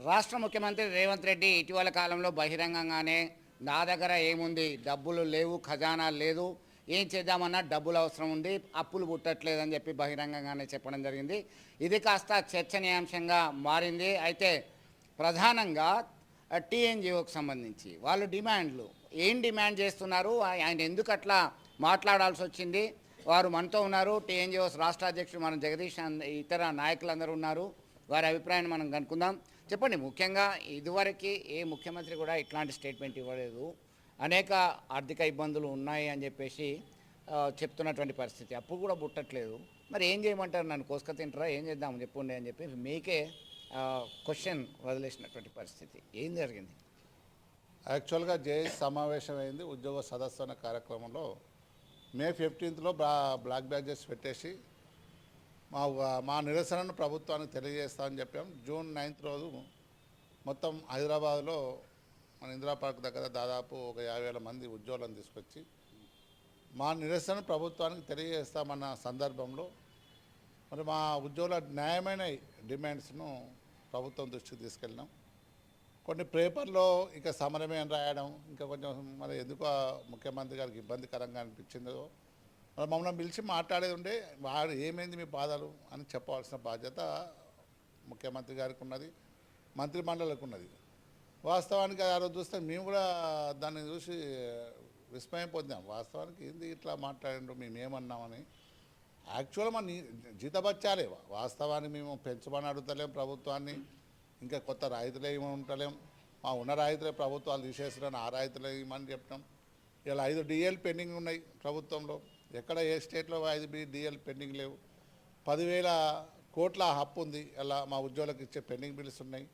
రాష్ట్ర ముఖ్యమంత్రి రేవంత్ రెడ్డి ఇటీవల కాలంలో బహిరంగంగానే నా దగ్గర ఏముంది, డబ్బులు లేవు, ఖజానా లేదు, ఏం చేద్దామన్నా డబ్బులు అవసరం ఉంది, అప్పులు పుట్టట్లేదని చెప్పి బహిరంగంగానే చెప్పడం జరిగింది. ఇది కాస్త చర్చనీయాంశంగా మారింది. అయితే ప్రధానంగా టీఎన్జిఓకి సంబంధించి వాళ్ళు డిమాండ్లు ఏం డిమాండ్ చేస్తున్నారు, ఆయన ఎందుకు అట్లా మాట్లాడాల్సి వచ్చింది, వారు మనతో ఉన్నారు. టీఎన్జిఓస్ రాష్ట్ర అధ్యక్షుడు మన జగదీష్, ఇతర నాయకులందరూ ఉన్నారు. వారి అభిప్రాయాన్ని మనం కనుక్కుందాం. చెప్పండి, ముఖ్యంగా ఇదివరకు ఏ ముఖ్యమంత్రి కూడా ఇట్లాంటి స్టేట్మెంట్ ఇవ్వలేదు, అనేక ఆర్థిక ఇబ్బందులు ఉన్నాయి అని చెప్పేసి చెప్తున్నటువంటి పరిస్థితి, అప్పుడు కూడా పుట్టట్లేదు. మరి ఏం చేయమంటారు, నన్ను కోసుక తింటారా, ఏం చేద్దాం చెప్పండి అని చెప్పి మీకే క్వశ్చన్ వదిలేసినటువంటి పరిస్థితి. ఏం జరిగింది? యాక్చువల్గా జేఏసీ సమావేశం అయింది. ఉద్యోగ సదస్సు అనే కార్యక్రమంలో మే 15th బ్లాక్ బ్యాడ్జెస్ పెట్టేసి మా నిరసనను ప్రభుత్వానికి తెలియజేస్తామని చెప్పాం. జూన్ 9th రోజు మొత్తం హైదరాబాద్లో మన ఇందిరా పార్క్ దగ్గర దాదాపు ఒక 50,000 మంది ఉద్యోగులను తీసుకొచ్చి మా నిరసన ప్రభుత్వానికి తెలియజేస్తామన్న సందర్భంలో మరి మా ఉద్యోగుల న్యాయమైన డిమాండ్స్ను ప్రభుత్వం దృష్టికి తీసుకెళ్ళినాం. కొన్ని పేపర్లో ఇక సమరమే అని రాయడం, ఇంకా కొంచెం మరి ఎందుకు ముఖ్యమంత్రి గారికి ఇబ్బందికరంగా అనిపించిందో మరి మమ్మల్ని పిలిచి మాట్లాడేది ఉండే, వాడు ఏమైంది మీ బాధలు అని చెప్పవలసిన బాధ్యత ముఖ్యమంత్రి గారికి ఉన్నది, మంత్రి మండలికి ఉన్నది. వాస్తవానికి ఆ రోజు చూస్తే మేము కూడా దాన్ని చూసి విస్మయం పొందాం. వాస్తవానికి ఏంది ఇట్లా మాట్లాడిండ్రు, మేము ఏమన్నామని. యాక్చువల్గా మన జీతబత్యాలే, వాస్తవాన్ని మేము పెంచమని అడుగుతలేం ప్రభుత్వాన్ని, ఇంకా కొత్త రాయితీలు ఏమని ఉంటలేం, మా ఉన్న రాయితీలే ప్రభుత్వాలు తీసేస్తున్నాను, ఆ రాయితీలు ఏమని చెప్తాం. ఇలా 5 DL పెండింగ్ ఉన్నాయి ప్రభుత్వంలో, ఎక్కడ ఏ స్టేట్లో 5 DL పెండింగ్ లేవు. 10,000 కోట్ల అప్పు ఉంది, ఇలా మా ఉద్యోగులకు ఇచ్చే పెండింగ్ బిల్స్ ఉన్నాయి.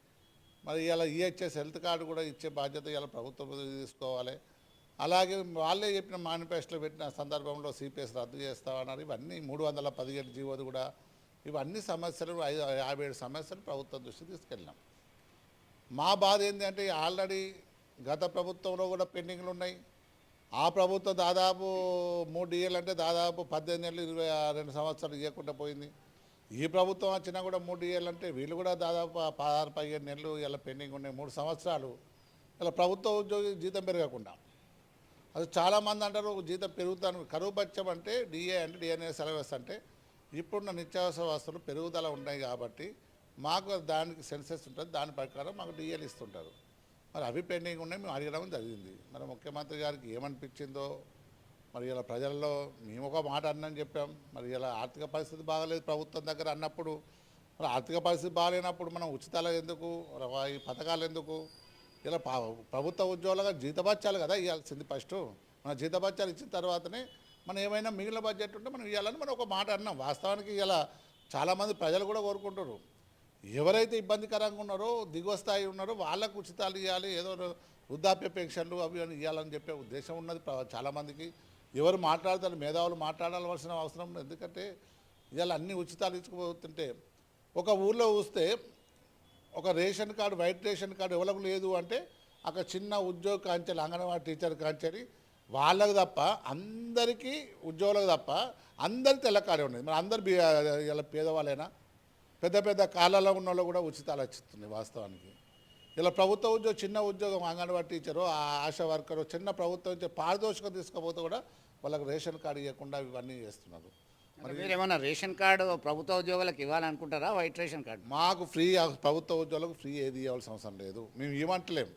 మరి ఇలా ఈహెచ్ఎస్ హెల్త్ కార్డు కూడా ఇచ్చే బాధ్యత ఇలా ప్రభుత్వం తీసుకోవాలి. అలాగే వాళ్ళే చెప్పిన మేనిఫెస్టోలో పెట్టిన సందర్భంలో సిపిఎస్ రద్దు చేస్తామన్నారు. ఇవన్నీ 317 జీవోది కూడా, ఇవన్నీ సమస్యలు 57 సమస్యలు ప్రభుత్వం దృష్టికి తీసుకెళ్ళినాం. మా బాధ ఏంటంటే ఆల్రెడీ గత ప్రభుత్వంలో కూడా పెండింగ్లు ఉన్నాయి. ఆ ప్రభుత్వం దాదాపు 3 DL అంటే దాదాపు 18 ఏళ్ళు 22 సంవత్సరాలు ఇవ్వకుండా పోయింది. ఈ ప్రభుత్వం వచ్చినా కూడా 3 DL అంటే వీళ్ళు కూడా దాదాపు 16-15 నెలలు ఇలా పెండింగ్ ఉన్నాయి. 3 సంవత్సరాలు ఇలా ప్రభుత్వ ఉద్యోగి జీతం పెరగకుండా. అది చాలామంది అంటారు జీతం పెరుగుతాను, కరువు బత్యం అంటే డిఏ అంటే డిఎన్ఎస్ అలవెస్ అంటే ఇప్పుడున్న నిత్యావసర వస్తువులు పెరుగుదల ఉన్నాయి కాబట్టి మాకు దానికి సెన్సెస్ ఉంటుంది, దాని ప్రకారం మాకు డిఏలు ఇస్తుంటారు. మరి అవి పెండింగ్ ఉన్నాయి, మేము అడగడం జరిగింది. మరి ముఖ్యమంత్రి గారికి ఏమనిపించిందో మరి ఇలా ప్రజల్లో మేము ఒక మాట అన్నని చెప్పాం. మరి ఇలా ఆర్థిక పరిస్థితి బాగాలేదు ప్రభుత్వం దగ్గర అన్నప్పుడు, మరి ఆర్థిక పరిస్థితి బాగాలేనప్పుడు మనం ఉచితాలు ఎందుకు, ఈ పథకాలు ఎందుకు, ఇలా ప్రభుత్వ ఉద్యోగులుగా జీతభత్యాలు కదా ఇవ్వాల్సింది. ఫస్ట్ మన జీతభత్యాలు ఇచ్చిన తర్వాతనే మనం ఏమైనా మిగిలిన బడ్జెట్ ఉంటే మనం ఇవ్వాలని మనం ఒక మాట అన్నాం. వాస్తవానికి ఇలా చాలామంది ప్రజలు కూడా కోరుకుంటారు, ఎవరైతే ఇబ్బందికరంగా ఉన్నారో దిగువ స్థాయి ఉన్నారో వాళ్ళకు ఉచితాలు ఇవ్వాలి, ఏదో వృద్ధాప్య పెన్షన్లు అవి అని ఇవ్వాలని చెప్పే ఉద్దేశం ఉన్నది చాలామందికి. ఎవరు మాట్లాడతారు, మేధావులు మాట్లాడాల్సిన అవసరం ఉంది. ఎందుకంటే ఇవాళ అన్ని ఉచితాలు ఇచ్చుకుపోతుంటే ఒక ఊళ్ళో చూస్తే ఒక ration card, white ration card ఎవరికి లేదు అంటే అక్కడ చిన్న ఉద్యోగ కాంచెలు, అంగన్వాడీ టీచర్ కాంచెలి వాళ్ళకు తప్ప అందరికీ ఉద్యోగులకు తప్ప అందరి తెల్ల కార్డు ఉన్నది. మరి అందరు ఇలా పేదవాళ్ళైనా పెద్ద పెద్ద కాలాల్లో ఉన్న వాళ్ళు కూడా ఉచితాలు వచ్చిస్తున్నాయి. వాస్తవానికి ఇలా ప్రభుత్వ ఉద్యోగం, చిన్న ఉద్యోగం, అంగన్వాడీ టీచరు, ఆశా వర్కరు, చిన్న ప్రభుత్వం నుంచి పారితోషికం తీసుకపోతే కూడా వాళ్ళకి రేషన్ కార్డు ఇవ్వకుండా ఇవన్నీ చేస్తున్నారు. మరి మీరు ఏమన్నా రేషన్ కార్డు ప్రభుత్వ ఉద్యోగులకు ఇవ్వాలనుకుంటారా, వైట్ రేషన్ కార్డు? మాకు ఫ్రీ, ప్రభుత్వ ఉద్యోగులకు ఫ్రీ ఏది ఇవ్వాల్సిన అవసరం లేదు, మేము ఇవ్వట్లేము.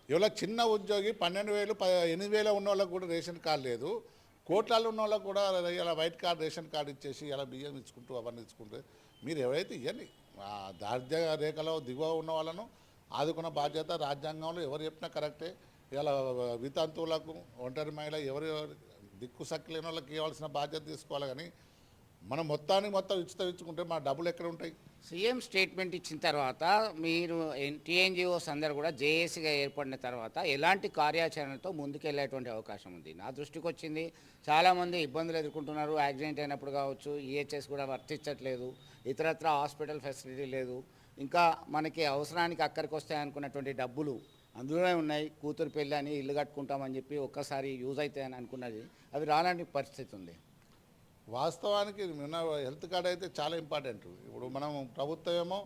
ఇవాళ చిన్న ఉద్యోగి 12,000 8,000 ఉన్న వాళ్ళకు కూడా రేషన్ కార్డు లేదు, కోట్లలో ఉన్న వాళ్ళకు కూడా ఇలా వైట్ కార్డు, రేషన్ కార్డు ఇచ్చేసి ఇలా బియ్యం ఇచ్చుకుంటూ అవన్నీ ఇచ్చుకుంటే మీరు ఎవరైతే ఇవ్వండి. దారిద్ర్య రేఖలో దిగువ ఉన్న వాళ్ళను ఆదుకున్న బాధ్యత రాజ్యాంగంలో ఎవరు చెప్పినా కరెక్టే. ఇలా వితంతువులకు, ఒంటరి మహిళ, ఎవరు దిక్కు సక్కలేని వాళ్ళకి ఇవ్వాల్సిన బాధ్యత తీసుకోవాలి. కానీ మనం మొత్తం ఇచ్చుకుంటే మా డబ్బులు ఎక్కడ ఉంటాయి? సీఎం స్టేట్మెంట్ ఇచ్చిన తర్వాత మీరు టీఎన్జిఓస్ అందరూ కూడా జేఏసీగా ఏర్పడిన తర్వాత ఎలాంటి కార్యాచరణతో ముందుకెళ్ళేటువంటి అవకాశం ఉంది? నా దృష్టికి వచ్చింది, చాలామంది ఇబ్బందులు ఎదుర్కొంటున్నారు. యాక్సిడెంట్ అయినప్పుడు కావచ్చు, ఈహెచ్ఎస్ కూడా వర్తించట్లేదు, ఇతరత్ర హాస్పిటల్ ఫెసిలిటీ లేదు, ఇంకా మనకి అవసరానికి అక్కడికి వస్తాయనుకున్నటువంటి డబ్బులు అందులోనే ఉన్నాయి. కూతురు పెళ్ళి అని ఇల్లు కట్టుకుంటామని చెప్పి ఒక్కసారి యూజ్ అవుతాయని అనుకున్నది, అవి రాలని పరిస్థితి ఉంది. వాస్తవానికి హెల్త్ కార్డు అయితే చాలా ఇంపార్టెంట్. ఇప్పుడు మనం ప్రభుత్వం ఏమో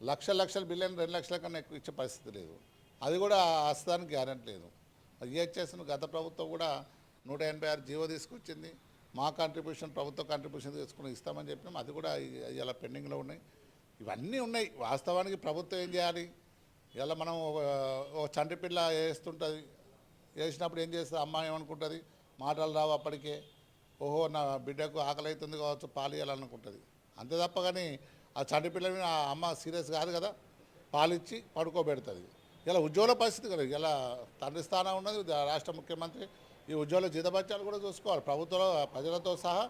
లక్షల బిలియన్ 2 లక్షల కన్నా ఎక్కువ ఇచ్చే పరిస్థితి లేదు. అది కూడా వస్తానికి గ్యారెంటీ లేదు. ఈహెచ్ఎస్ను గత ప్రభుత్వం కూడా 186 జీవో తీసుకొచ్చింది. మా కాంట్రిబ్యూషన్ ప్రభుత్వ కాంట్రిబ్యూషన్ తీసుకుని ఇస్తామని చెప్పినాం. అది కూడా ఇలా పెండింగ్లో ఉన్నాయి. ఇవన్నీ ఉన్నాయి. వాస్తవానికి ప్రభుత్వం ఏం చేయాలి? ఇలా మనం ఒక చంటి పిల్ల వేస్తుంటుంది. వేసినప్పుడు ఏం చేస్తుంది? అమ్మ ఏమనుకుంటుంది? మాటలు రావు అప్పటికే. ఓహో, నా బిడ్డకు ఆకలి అవుతుంది కావచ్చు, పాలు ఇవ్వాలనుకుంటుంది. అంతే తప్ప కానీ ఆ చంటి పిల్లని ఆ అమ్మ సీరియస్ కాదు కదా, పాలిచ్చి పడుకోబెడుతుంది. ఇలా ఉద్యోగుల పరిస్థితి కదా, ఇలా తండ్రి స్థానం ఉన్నది రాష్ట్ర ముఖ్యమంత్రి. ఈ ఉద్యోగుల జీతభత్యాలు కూడా చూసుకోవాలి. ప్రభుత్వంలో ప్రజలతో సహా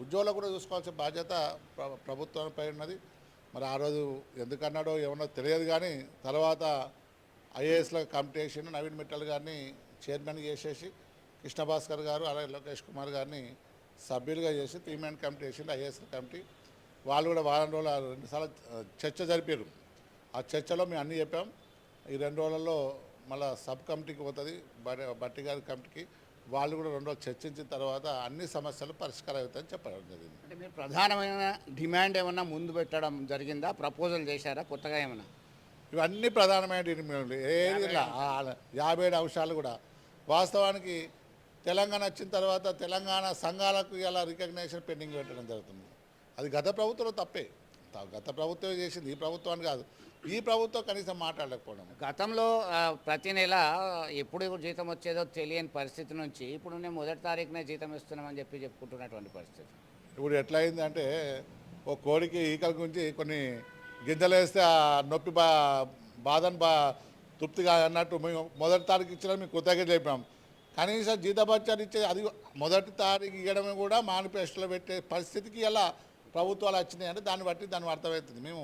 ఉద్యోగులు కూడా చూసుకోవాల్సిన బాధ్యత ప్రభుత్వంపై ఉన్నది. మరి ఆ రోజు ఎందుకన్నాడో ఏమన్నా తెలియదు కానీ తర్వాత ఐఏఎస్ల కమిటీ వేసి నవీన్ మిట్టల్ గారిని చైర్మన్ చేసేసి కృష్ణభాస్కర్ గారు అలాగే లోకేష్ కుమార్ గారిని సభ్యులుగా చేసి 3 మ్యాన్ కమిటీ వేసింది ఐఏఎస్ల కమిటీ. వాళ్ళు కూడా వారం రోజులు 2 సార్లు చర్చ జరిపారు. ఆ చర్చలో మేము అన్నీ చెప్పాం. ఈ 2 రోజులలో మళ్ళీ సబ్ కమిటీకి పోతుంది, బట్టి గారి కమిటీకి. వాళ్ళు కూడా 2 రోజులు చర్చించిన తర్వాత అన్ని సమస్యలు పరిష్కారం అవుతాయని చెప్పడం జరిగింది. అంటే మీరు ప్రధానమైన డిమాండ్ ఏమన్నా ముందు పెట్టడం జరిగిందా? ప్రపోజల్ చేశారా కొత్తగా ఏమన్నా? ఇవన్నీ ప్రధానమైన డిమాండ్లు. ఏది 57 అంశాలు కూడా. వాస్తవానికి తెలంగాణ వచ్చిన తర్వాత తెలంగాణ సంఘాలకు ఇలా రికగ్నేషన్ పెండింగ్ పెట్టడం జరుగుతుంది. అది గత ప్రభుత్వంలో తప్పే. గత ప్రభుత్వమే చేసింది, ఈ ప్రభుత్వాన్ని కాదు. ఈ ప్రభుత్వం కనీసం మాట్లాడలేకపోవడం. గతంలో ప్రతి నెల ఎప్పుడు జీతం వచ్చేదో తెలియని పరిస్థితి నుంచి ఇప్పుడు నేను 1వ తారీఖునే జీతం ఇస్తున్నామని చెప్పుకుంటున్నటువంటి పరిస్థితి. ఇప్పుడు ఎట్లా అయిందంటే ఓ కోడికి ఈకల గురించి కొన్ని గింజలు వేస్తే ఆ నొప్పి బాధను తృప్తిగా అన్నట్టు మేము 1వ తారీఖు ఇచ్చినా మేము కృతజ్ఞత చెప్పాం. కనీసం జీతభత్యాలు ఇచ్చే అది 1వ తారీఖు ఇవ్వడమే కూడా మేనిఫెస్టోలో పెట్టే పరిస్థితికి ఇలా ప్రభుత్వాలు వచ్చినాయి. అంటే దాన్ని బట్టి దాని అర్థమవుతుంది. మేము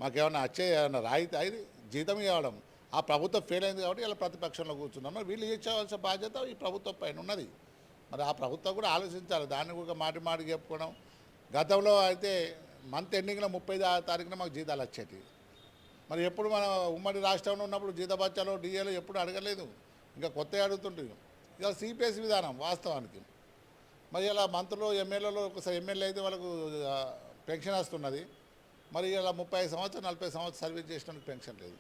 మాకేమన్నా ఏమన్నా రాయితీ అది జీతం ఇవ్వడం ఆ ప్రభుత్వం ఫెయిల్ అయింది కాబట్టి ఇలా ప్రతిపక్షంలో కూర్చున్నాం. మరి వీళ్ళు ఇచ్చేవలసిన బాధ్యత ఈ ప్రభుత్వం పైన ఉన్నది. మరి ఆ ప్రభుత్వం కూడా ఆలోచించాలి. దాన్ని కూడా మాటికి చెప్పుకోవడం. గతంలో అయితే మంత్ ఎండింగ్లో 30వ తారీఖున మాకు జీతాలు వచ్చేటి. మరి ఎప్పుడు మన ఉమ్మడి రాష్ట్రంలో ఉన్నప్పుడు జీతభత్యాలు డిఏలు ఎప్పుడు అడగలేదు, ఇంకా కొత్త అడుగుతుంటుంది. ఇలా సిపిఎస్ విధానం వాస్తవానికి. మరి ఇలా మంత్రులు ఎమ్మెల్యేలు ఒకసారి ఎమ్మెల్యే అయితే వాళ్ళకు పెన్షన్ వస్తున్నది. మరి ఇలా 35 సంవత్సరాలు 40 సంవత్సరాలు సర్వీస్ చేసినందుకు పెన్షన్ లేదు.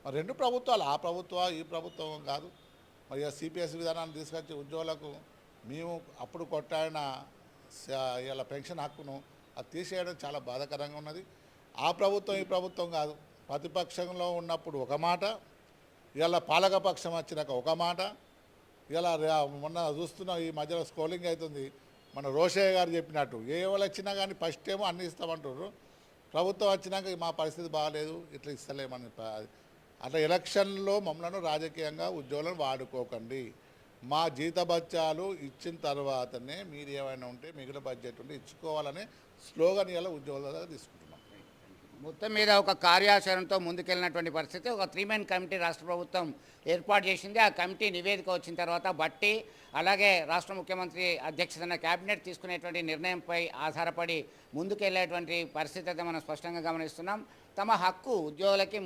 మరి 2 ప్రభుత్వాలు, ఆ ప్రభుత్వం ఈ ప్రభుత్వం కాదు. మరి సిపిఎస్ విధానాన్ని తీసుకొచ్చి ఉద్యోగులకు మేము అప్పుడు కొట్టాడిన ఇలా పెన్షన్ హక్కును అది తీసేయడం చాలా బాధాకరంగా ఉన్నది. ఆ ప్రభుత్వం ఈ ప్రభుత్వం కాదు. ప్రతిపక్షంలో ఉన్నప్పుడు ఒక మాట, ఇలా పాలకపక్షం వచ్చినాక ఒక మాట. ఇలా మొన్న చూస్తున్న ఈ మధ్యలో స్క్రోలింగ్ అవుతుంది. మన రోషయ్య గారు చెప్పినట్టు ఏ వాళ్ళు వచ్చినా కానీ ఫస్ట్ ఏమో అన్నీ ఇస్తామంటారు, ప్రభుత్వం వచ్చినాక మా పరిస్థితి బాగాలేదు ఇట్లా ఇస్తలేమని. అట్లా ఎలక్షన్లో మమ్మల్ని రాజకీయంగా ఉద్యోగులను వాడుకోకండి. మా జీతభత్యాలు ఇచ్చిన తర్వాతనే మీరు ఏమైనా ఉంటే మిగిలిన బడ్జెట్ ఉంటే ఇచ్చుకోవాలనే స్లోగన్ ఇలా ఉద్యోగుల దగ్గర తీసుకుంటున్నాం. మొత్తం మీద ఒక కార్యాచరణతో ముందుకెళ్ళినటువంటి పరిస్థితి. ఒక 3 మ్యాన్ కమిటీ రాష్ట్ర ప్రభుత్వం ఏర్పాటు చేసింది. ఆ కమిటీ నివేదిక వచ్చిన తర్వాత బట్టి అలాగే రాష్ట్ర ముఖ్యమంత్రి అధ్యక్షతన కేబినెట్ తీసుకునేటువంటి నిర్ణయంపై ఆధారపడి ముందుకెళ్లేటువంటి పరిస్థితి అయితే మనం స్పష్టంగా గమనిస్తున్నాం. తమ హక్కు ఉద్యోగులకి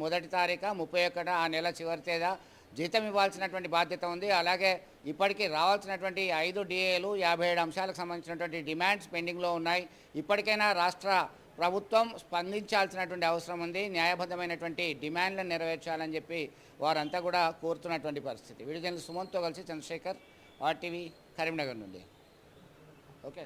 మొదటి తారీఖు 31 ఆ నెల చివరి తేదీ జీతం ఇవ్వాల్సినటువంటి బాధ్యత ఉంది. అలాగే ఇప్పటికీ రావాల్సినటువంటి 5 డిఏలు 57 అంశాలకు సంబంధించినటువంటి డిమాండ్స్ పెండింగ్లో ఉన్నాయి. ఇప్పటికైనా రాష్ట్ర ప్రభుత్వం స్పందించాల్సినటువంటి అవసరం ఉంది. న్యాయబద్ధమైనటువంటి డిమాండ్లను నెరవేర్చాలని చెప్పి వారంతా కూడా కోరుతున్నటువంటి పరిస్థితి. వీడియో జర్నలిస్ట్ సుమంత్తో కలిసి చంద్రశేఖర్, RTV, కరీంనగర్ నుండి. ఓకే.